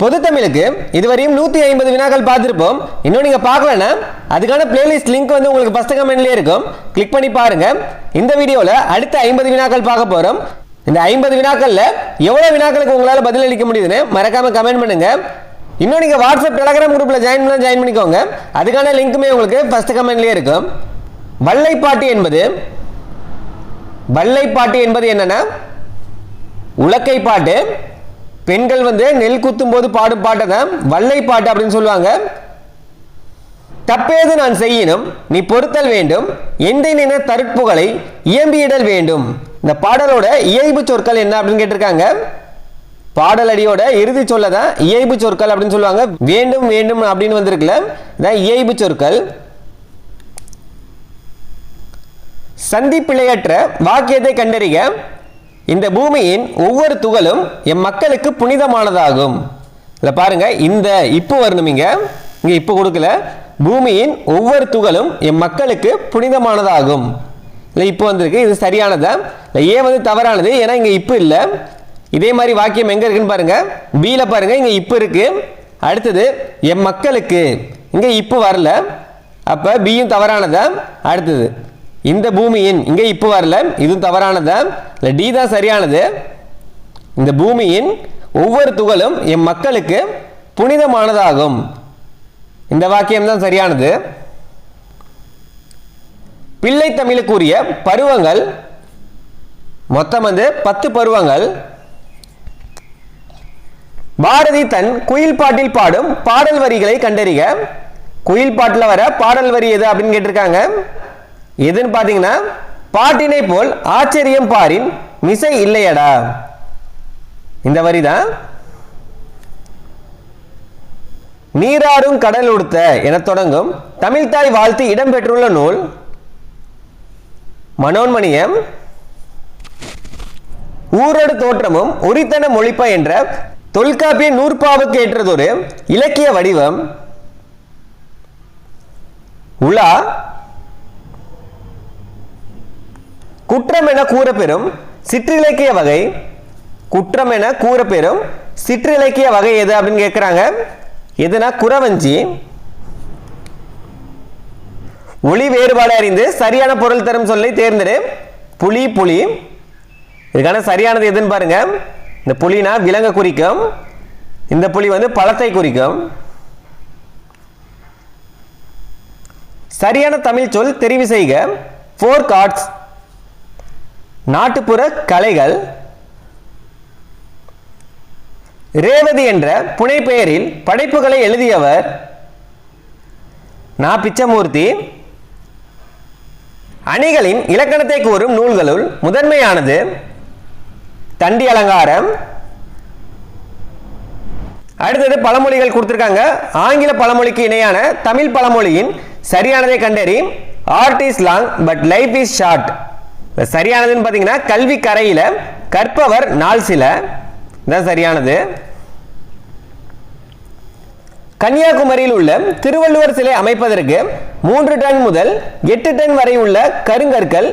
பொது தமிழுக்கு இதுவரையும் 150 வினாக்கள் பார்த்திருப்போம். இன்னும் நீங்க பார்க்கலனா அதுக்கான பிளேலிஸ்ட் லிங்க் வந்து உங்களுக்கு ஃபர்ஸ்ட் கமெண்ட்லயே இருக்கும். கிளிக் பண்ணி பாருங்க. இந்த வீடியோல அடுத்த 50 வினாக்கள் பார்க்க போறோம். இந்த 50 வினாக்கள்ல எவ்வளவு வினாக்களுக்கு உங்களால பதில் அளிக்க முடியுதுன்னு மறக்காம கமெண்ட் பண்ணுங்க. இன்னும் நீங்க வாட்ஸ்அப் டெலிகிராம் குரூப்ல ஜாயின் பண்ணிக்கோங்க. அதுக்கான லிங்க்குமே உங்களுக்கு ஃபர்ஸ்ட் கமெண்ட்லயே இருக்கும். வள்ளைப்பாட்டு என்பது என்னன்னா உலக்கை பாட்டு. பெண்கள் வந்து நெல் குத்தும் போது பாடும் பாட்டை தான் வள்ளைப்பாட்டு அப்படின்னு சொல்லுவாங்க. தப்பேது நான் செய்யினும் நீ பொறுத்தல் வேண்டும், எந்த நின தருட்புகளை இயம்பியிடல் வேண்டும். இந்த பாடலோட இயைபு சொற்கள் என்ன அப்படின்னு கேட்டிருக்காங்க. பாடலடியோட இறுதி சொல்லதான் இயைபு சொற்கள் அப்படின்னு சொல்லுவாங்க. வேண்டும் வேண்டும் அப்படின்னு வந்திருக்குல்ல, இதான் இயைபு சொற்கள். சந்திப்பிழையற்ற வாக்கியத்தை கண்டறிக. இந்த பூமியின் ஒவ்வொரு துகளும் எம் மக்களுக்கு புனிதமானதாகும். இல்ல பாருங்க, இந்த இப்பு வரணும். இங்க இப்பு கொடுக்கல. பூமியின் ஒவ்வொரு துகளும் எம் மக்களுக்கு புனிதமானதாகும். இல்லை இப்போ வந்திருக்கு, இது சரியானதா? இல்லை ஏ வந்து தவறானது, ஏன்னா இங்க இப்பு இல்லை. இதே மாதிரி வாக்கியம் எங்க இருக்குன்னு பாருங்க. பில பாருங்க, இங்க இப்பு இருக்கு. அடுத்தது எம் மக்களுக்கு, இங்க இப்பு வரல, அப்ப பியும் தவறானதா? அடுத்தது இந்த பூமியின், இங்க இப்பு வரல, இதுவும் தவறானதா? இல்லை டி தான் சரியானது. இந்த பூமியின் ஒவ்வொரு துகளும் எம் மக்களுக்கு புனிதமானதாகும். இந்த வாக்கியம் தான் சரியானது. பிள்ளை தமிழுக்குரிய பருவங்கள் மொத்தம் வந்து 10 பருவங்கள். பாரதி தன் குயில் பாட்டில் பாடும் பாடல் வரிகளை கண்டறிக. குயில் பாட்டில் வர பாடல் வரி எது அப்படின்னு கேட்டிருக்காங்க. எதுன்னு பாத்தீங்கன்னா, பாட்டினை போல் ஆச்சரியம் பாரின் மிசை இல்லையடா. இந்த வரி தான். நீராடும் கடல் உடுத்த என தொடங்கும் தமிழ்தாய் வாழ்த்து இடம்பெற்றுள்ள நூல் மனோன்மணியம். ஊரடு தோற்றமும் உரித்தன மொழிப்ப என்ற தொல்காப்பிய நூற்பாவுக்கு ஏற்றதொரு இலக்கிய வடிவம். உலா. குற்றம் என கூறப்பெறும் சிற்றிலக்கிய வகை. குற்றம் என கூறப்பெறும் சிற்றிலக்கிய வகை எது அப்படின்னு கேட்கிறாங்க. எதுனா குறவஞ்சி. ஒளி வேறுபாடு அறிந்து சரியான பொருள் தரும் சொல்லை தேர்ந்தெடு. புலி. இதுக்கான சரியானது எதுன்னு பாருங்க. இந்த புலினா விலங்க குறிக்கும், இந்த புலி வந்து பழத்தை குறிக்கும். சரியான தமிழ் சொல் தெரிவு செய்க. Four cards. நாட்டுப்புற கலைகள். ரேவதி என்ற புனை பெயரில் படைப்புகளை எழுதியவர் நா. பிச்சமூர்த்தி. அணிகளின் இலக்கணத்தை கூறும் நூல்களுள் முதன்மையானது தண்டி அலங்காரம். அடுத்தது பழமொழிகள் கொடுத்திருக்காங்க. ஆங்கில பழமொழிக்கு இணையான தமிழ் பழமொழியின் சரியானதை கண்டறி. Art is long but life is short. சரியானதுன்னு பார்த்தீங்கன்னா, கல்வி கரையில கற்பவர் நாள் சில. தான் சரியானது. கன்னியாகுமரியில் உள்ள திருவள்ளுவர் சிலை அமைப்பதற்கு 3 டன் முதல் 8 டன் வரை உள்ள கருங்கற்கள்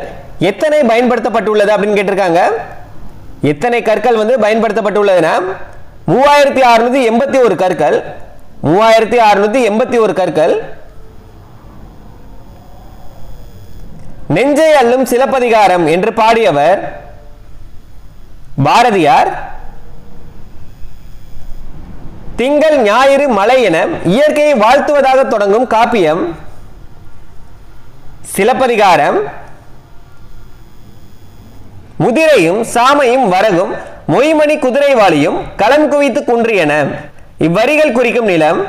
எத்தனை பயன்படுத்தப்பட்டுள்ளது அப்படின்னு கேட்டிருக்காங்க. எத்தனை கற்கள் வந்து பயன்படுத்தப்பட்டுள்ளதுன்னா 3681 கற்கள். 3681 கற்கள். நெஞ்சை அள்ளும் சிலப்பதிகாரம் என்று பாடியவர் பாரதியார். திங்கள் ஞாயிறு மலை என இயற்கையை வாழ்த்துவதாக தொடங்கும் காப்பியம் சிலப்பதிகாரம். முதிரையும் சாமையும் வரகும் மொய்மணி குதிரைவாளியும் களம் குவித்து குன்றியன. இவ்வரிகள் குறிக்கும் நிலம்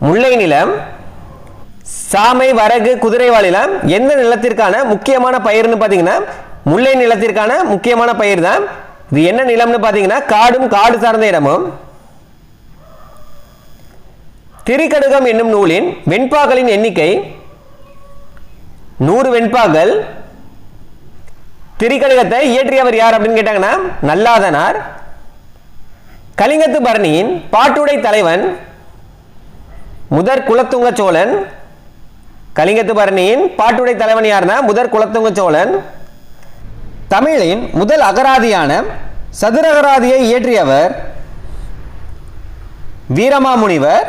முல்லை நிலம். சாமை வரகு குதிரைவாளிலாம் எந்த நிலத்திற்கான முக்கியமான பயிர்னு பாத்தீங்கன்னா, முல்லை நிலத்திற்கான முக்கியமான பயிர் தான். இது என்ன நிலம்னு பாத்தீங்கன்னா, காடும் காடு சார்ந்த இடமும். திரிகடுகம் என்னும் நூலின் வெண்பாக்களின் எண்ணிக்கை 100 வெண்பாக்கள். திரிகடுகத்தை இயற்றியவர் யார் அப்படின்னு கேட்டாங்கன்னா, நல்லாதனார். கலிங்கத்து பரணியின் பாட்டுடை தலைவன் முதற் குலத்துங்க சோழன். கலிங்கத்து பரணியின் பாட்டுடை தலைவன் யாருன்னா முதற் குலத்துங்க சோழன். தமிழின் முதல் அகராதியான சதுரகராதியை இயற்றியவர் வீரமாமுனிவர்.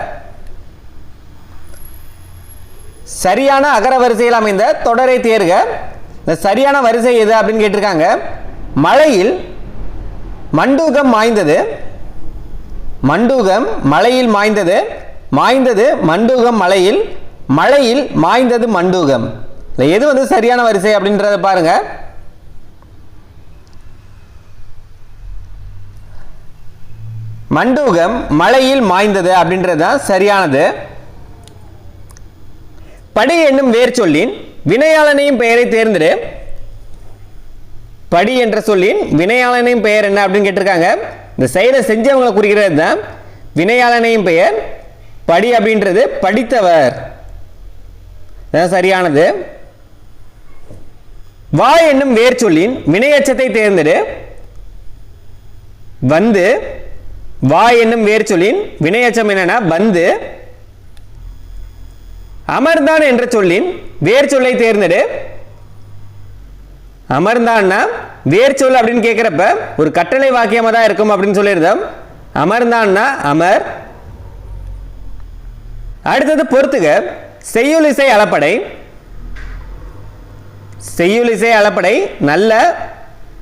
சரியான அகரவரிசையில் அமைந்த தொடரை தேர்க. இந்த சரியான வரிசை எது அப்படின்னு கேட்டிருக்காங்க. மழையில் மண்டூகம் மாய்ந்தது, மண்டூகம் மலையில் மாய்ந்தது, மாய்ந்தது மண்டூகம் மலையில், மலையில் மாய்ந்தது மண்டூகம். எது வந்து சரியான வரிசை அப்படின்றத பாருங்க. மண்டூகம் மலையில் மாய்ந்தது அப்படின்றது தான் சரியானது. படி என்னும் வேர் சொல்லின் வினையாளனையும் பெயரை தேர்ந்தெடு. படி என்ற சொல்லின் வினையாளனையும் பெயர் என்ன அப்படின்னு கேட்டிருக்காங்க. இந்த செயலை செஞ்சவங்களை குறிக்கிறது தான் வினையாளனையும் பெயர். படி அப்படின்றது படித்தவர், சரியானது. வா என்னும் வேர் சொல்லின் வினையச்சத்தை தேர்ந்தெடு. வந்து, வா என்னும் வேர் சொல்லின் வினையச்சம் என்னன்னா வந்து. அமர்ந்தான் என்ற சொல்லின் வேர் சொல்லை தேர்ந்தெடு. அமர்ந்தான்னா வேர் சொல் அப்படின்னு கேட்கிறப்ப ஒரு கட்டளை வாக்கியமா தான் இருக்கும் அப்படின்னு சொல்லியிருந்தோம். அமர்ந்தான்னா அமர். அடுத்தது பொறுத்துக. செய்யுளிசை அளப்படை. செய்யுளிசை அளப்படை நல்ல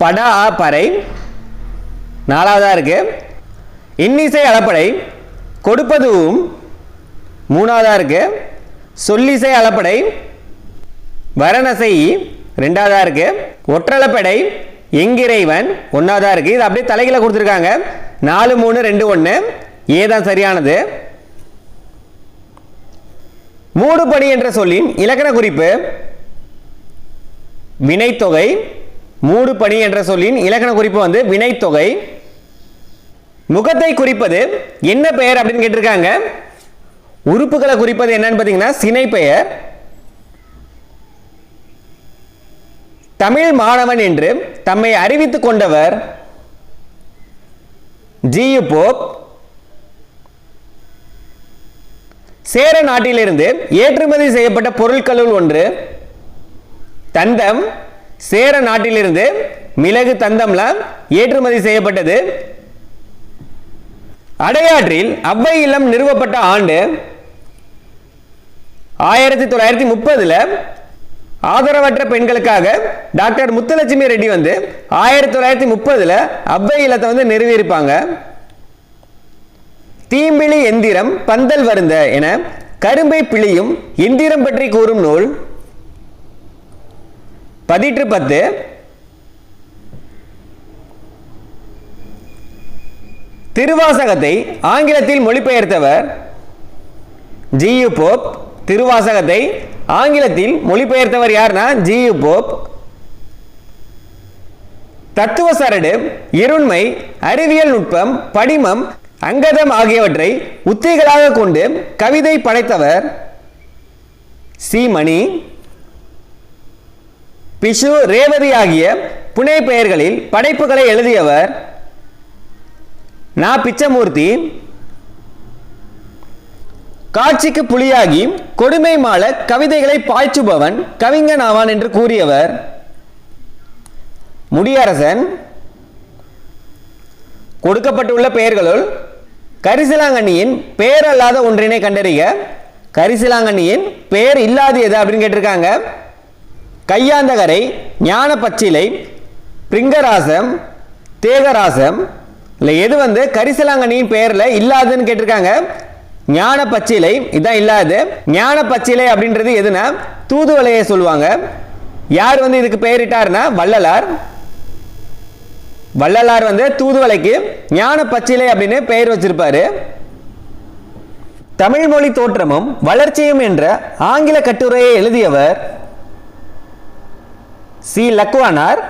படா பறை நாலாவதா இருக்கு. இன்னிசை அளப்படை கொடுப்பதும் மூணாவதா இருக்கு. சொல்லிசை அளப்படை வரணசை ரெண்டாவதா இருக்கு. ஒற்றளப்படை எங்கிறைவன் ஒன்னாவதா இருக்கு. இது அப்படியே தலைகளை கொடுத்துருக்காங்க. 4 3 2 1 ஏதான் சரியானது. மூடுபடி என்ற சொல்லின் இலக்கண குறிப்பு வினைத்தொகை. மூடுபடி என்ற சொல்லின் இலக்கண குறிப்பு வந்து வினைத்தொகை. முகத்தை குறிப்பது என்ன பெயர் அப்படின்னு கேட்டிருக்காங்க. உறுப்புகளை குறிப்பது என்னன்னு பார்த்தீங்கன்னா சினை பெயர். தமிழ் மாணவன் என்று தம்மை அறிவித்துக் கொண்டவர் ஜி.யு. போப். சேர நாட்டிலிருந்து ஏற்றுமதி செய்யப்பட்ட பொருட்களுள் ஒன்று தந்தம். சேர நாட்டிலிருந்து மிளகு தந்தம்லாம் ஏற்றுமதி செய்யப்பட்டது. அடையாற்றில் அவ்வை இல்லம் நிறுவப்பட்ட ஆண்டு 1930. ஆதரவற்ற பெண்களுக்காக டாக்டர் முத்துலட்சுமி ரெட்டி வந்து 1930 அவ்வை இல்லத்தை வந்து நிறுவியிருப்பாங்க. தீம்பிழி எந்திரம் பந்தல் வருந்த என கரும்பை பிழியும் எந்திரம் பற்றி கூறும் நூல் பதிற்று 10. திருவாசகத்தை ஆங்கிலத்தில் மொழிபெயர்த்தவர் ஜி.யு. போப். திருவாசகத்தை ஆங்கிலத்தில் மொழிபெயர்த்தவர் யார்னா ஜி.யு. போப். தத்துவ சரடு, இருண்மை, அறிவியல் நுட்பம், படிமம், அங்கதம் ஆகியவற்றை உத்திகளாக கொண்டு கவிதை படைத்தவர் சி. மணி. பிஷு, ரேவதி ஆகிய புனை பெயர்களில் படைப்புகளை எழுதியவர் நா. பிச்சமூர்த்தி. காட்சிக்கு புலியாகி கொடுமை மாள கவிதைகளை பாய்ச்சுபவன் கவிஞன் ஆவான் என்று கூறியவர் முடியரசன். கொடுக்கப்பட்டுள்ள பெயர்களுள் கரிசலாங்கண்ணியின் பெயர் அல்லாத ஒன்றினை கண்டறிக. கரிசலாங்கண்ணியின் பெயர் இல்லாது எது அப்படின்னு கேட்டிருக்காங்க. கையாந்தகரை, ஞான பச்சிலை, பிரிங்கராசம், தேகராசம். இல்லை எது வந்து கரிசலாங்கண்ணியின் பெயர்ல இல்லாதுன்னு கேட்டிருக்காங்க. ஞான பச்சிலை இதான் இல்லாது. ஞான பச்சிலை அப்படின்றது எதுனா தூதுவளையை சொல்லுவாங்க. யார் வந்து இதுக்கு பெயரிட்டார்னா வள்ளலார். வள்ளலார் வந்து தூதுவளைக்கு ஞான பச்சிலை அப்படின்னு பெயர் வச்சிருப்பாரு. தமிழ் மொழி தோற்றமும் வளர்ச்சியும் என்ற ஆங்கில கட்டுரையை எழுதியவர் சி. லக்குவானார்.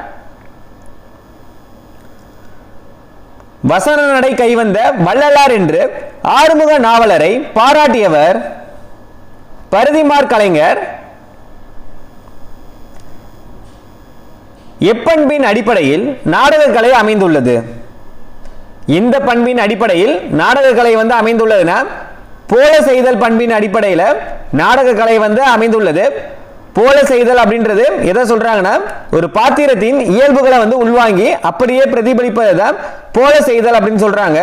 வசன நடை கைவந்த வள்ளலார் என்று ஆறுமுக நாவலரை பாராட்டியவர் பருதிமார் கலைஞர். எப்பண்பின் அடிப்படையில் நாடகக்கலை அமைந்துள்ளது. இந்த பண்பின் அடிப்படையில் நாடகக்கலை வந்து அமைந்துள்ளதுன்னா போல செய்தல் பண்பின் அடிப்படையில் நாடகக்கலை வந்து அமைந்துள்ளது. போல செய்தல் அப்படின்றது எதை சொல்றாங்கன்னா ஒரு பாத்திரத்தின் இயல்புகளை வந்து உள்வாங்கி அப்படியே பிரதிபலிப்பதை தான் போல செய்தல் அப்படின்னு சொல்றாங்க.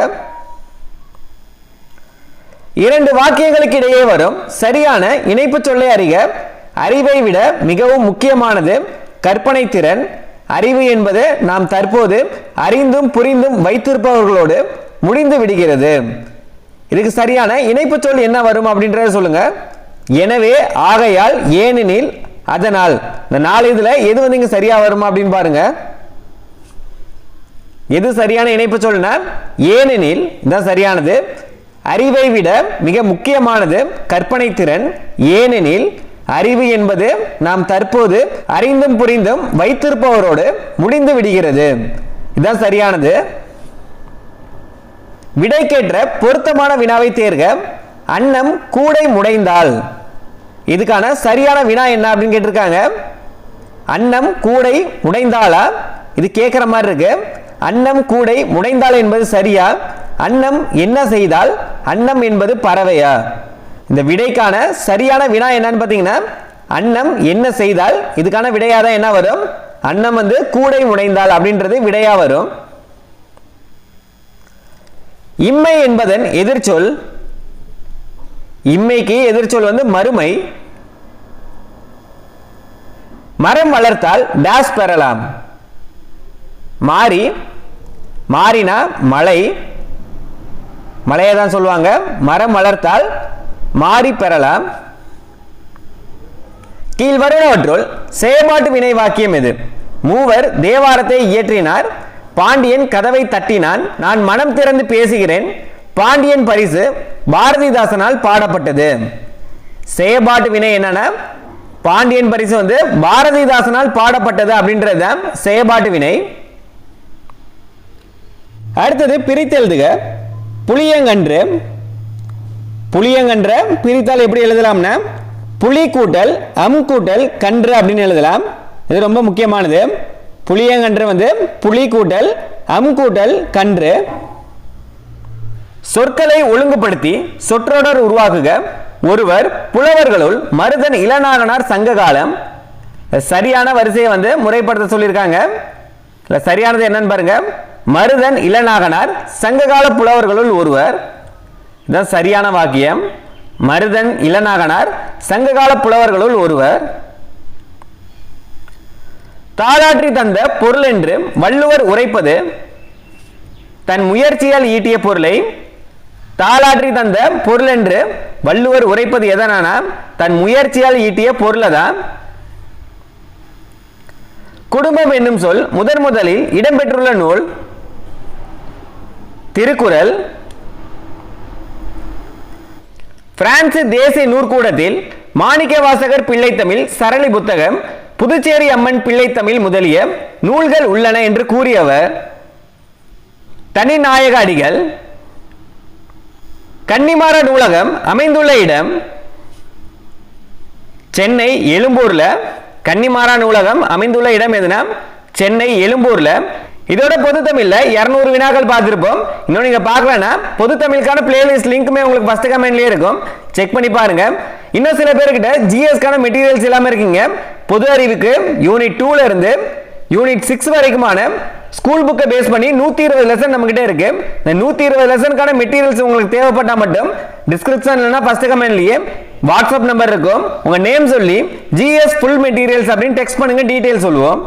இரண்டு வாக்கியங்களுக்கு இடையே வரும் சரியான இணைப்பு சொல்லை அறிக. அறிவை விட மிகவும் முக்கியமானது கற்பனை திறன். அறிவு என்பது நாம் தற்போது அறிந்தும் புரிந்தும் வைத்திருப்பவர்களோடு முடிந்து விடுகிறது. இதுக்கு சரியான இணைப்பு சொல் என்ன வரும் அப்படின்றத சொல்லுங்க. எனவே, ஆகையால், ஏனெனில், அதனால். இந்த 4 இதுல எது வந்து இங்க சரியா வருமா அப்படின்னு பாருங்க. எது சரியான இணைப்பு சொல்னா ஏனெனில் தான் சரியானது. அறிவை விட மிக முக்கியமானது கற்பனை திறன். ஏனெனில் அறிவு என்பது நாம் தற்போது அறிந்தும் புரிந்தும் வைத்திருப்பவரோடு முடிந்து விடுகிறது. இதுதான் சரியானது. விடைக்கேற்ற பொருத்தமான வினாவை தேர்க. அன்னம் கூடை முடைந்தால். இதுக்கான சரியான வினா என்ன அப்படின்னு கேட்டிருக்காங்க. அன்னம் கூடை முடைந்தாளா? இது கேட்கிற மாதிரி இருக்கு. அன்னம் கூடை முடைந்தாள் என்பது சரியா? அன்னம் என்ன செய்தால்? அன்னம் என்பது பறவையா? இந்த விடைக்கான சரியான வினா என்னன்னு பார்த்தீங்கன்னா அன்னம் என்ன செய்தால். இதுக்கான விடையா தான் என்ன வரும்? அன்னம் வந்து கூடை முடைந்தாள் அப்படின்றது விடையா வரும். இம்மை என்பதன் எதிர்ச்சொல். இம்மைக்கு எதிர்ச்சொல் வந்து மறுமை. மரம் வளர்த்தால் டேஷ் பெறலாம். மாறி. மாறினா மழை. மழையை தான் சொல்லுவாங்க. மரம் வளர்த்தால் மாறி பெறலாம். கீழ்வருவனவற்றுள் செயற்பாட்டு வினை வாக்கியம் எது? மூவர் தேவாரத்தை இயற்றினார். பாண்டியன் கதவை தட்டினான். நான் மனம் திறந்து பேசுகிறேன். பாண்டியன் பரிசு பாரதிதாசனால் பாடப்பட்டது. செயற்பாட்டு வினை என்னன்னா பாண்டியன் பரிசு வந்து பாரதிதாசனால் பாடப்பட்டது அப்படின்றது செயற்பாட்டு வினை. அடுத்தது பிரித்து எழுதுக. புளியங்கன்று. புளியங்கன்ற பிரித்தால் எப்படி எழுதலாம்னா புலி கூட்டல் அம் கூட்டல் கன்று அப்படின்னு எழுதலாம். இது ரொம்ப முக்கியமானது. புளியங்கன்று வந்து புலி கூட்டல் அம் கூட்டல் கன்று. சொற்களை ஒழுங்குபடுத்தி சொற்றொடர் உருவாக்குக. ஒருவர் புலவர்களுள் மருதன் இளநாகனார் சங்க காலம். சரியான வரிசையை வந்து முறைப்படுத்த சொல்லியிருக்காங்க. சரியானது என்னன்னு பாருங்க. மருதன் இளநாகனார் சங்ககால புலவர்களுள் ஒருவர். இதுதான் சரியான வாக்கியம். மருதன் இளநாகனார் சங்ககால புலவர்களுள் ஒருவர். தாளாற்றி தந்த பொருள் என்று வள்ளுவர் உரைப்பது தன் முயற்சியால் ஈட்டிய பொருளை. தாளாற்றி தந்த பொருள் என்று வள்ளுவர் உரைப்பது எதனா தன் முயற்சியால் ஈட்டிய பொருளை தான். குடும்பம் என்னும் சொல் முதலில் இடம்பெற்றுள்ள நூல் திருக்குறள். பிரான்ஸ் தேசிய நூற்கூடத்தில் மாணிக்கவாசகர் பிள்ளைத்தமிழ் சரளி புத்தகம் புதுச்சேரி அம்மன் பிள்ளைத்தமிழ் முதலிய நூல்கள் உள்ளன என்று கூறியவர் தனிநாயக அடிகள். கன்னிமாரா நூலகம் அமைந்துள்ள இடம் சென்னை எழும்பூர்ல. கன்னிமாரா நூலகம் அமைந்துள்ள இடம் எதுனா சென்னை எழும்பூர்ல. இதோட பொதுத்தமிழ்ல 200 வினாக்கள் பார்த்திருப்போம். இன்னும் நீங்க பார்க்கலன்னா பொதுத்தமிழுக்கான பிளேலிஸ்ட் லிங்க்குமே உங்களுக்கு ஃபர்ஸ்ட் கமெண்ட்லயே இருக்கும். செக் பண்ணி பாருங்க. இன்னும் சில பேர்கிட்ட ஜிஎஸ்க்கான மெட்டீரியல்ஸ் எல்லாமே இருக்கீங்க. பொது அறிவுக்கு யூனிட் 2ல இருந்து யூனிட் 6 வரைக்குமான ஸ்கூல் புக்கை பேஸ் பண்ணி 120 லெசன் நம்ம கிட்ட இருக்கு. இந்த 120 லெசனுக்கான மெட்டீரியல்ஸ் உங்களுக்கு தேவைப்பட்டா மட்டும் டிஸ்கிரிப்ஷன் இல்லைன்னா ஃபர்ஸ்ட் கமெண்ட்லயே வாட்ஸ்அப் நம்பர் இருக்கும். உங்க நேம் சொல்லி ஜிஎஸ் ஃபுல் மெட்டீரியல்ஸ் அப்படின்னு டெக்ஸ்ட் பண்ணுங்க. டீடைல் சொல்லுவோம்.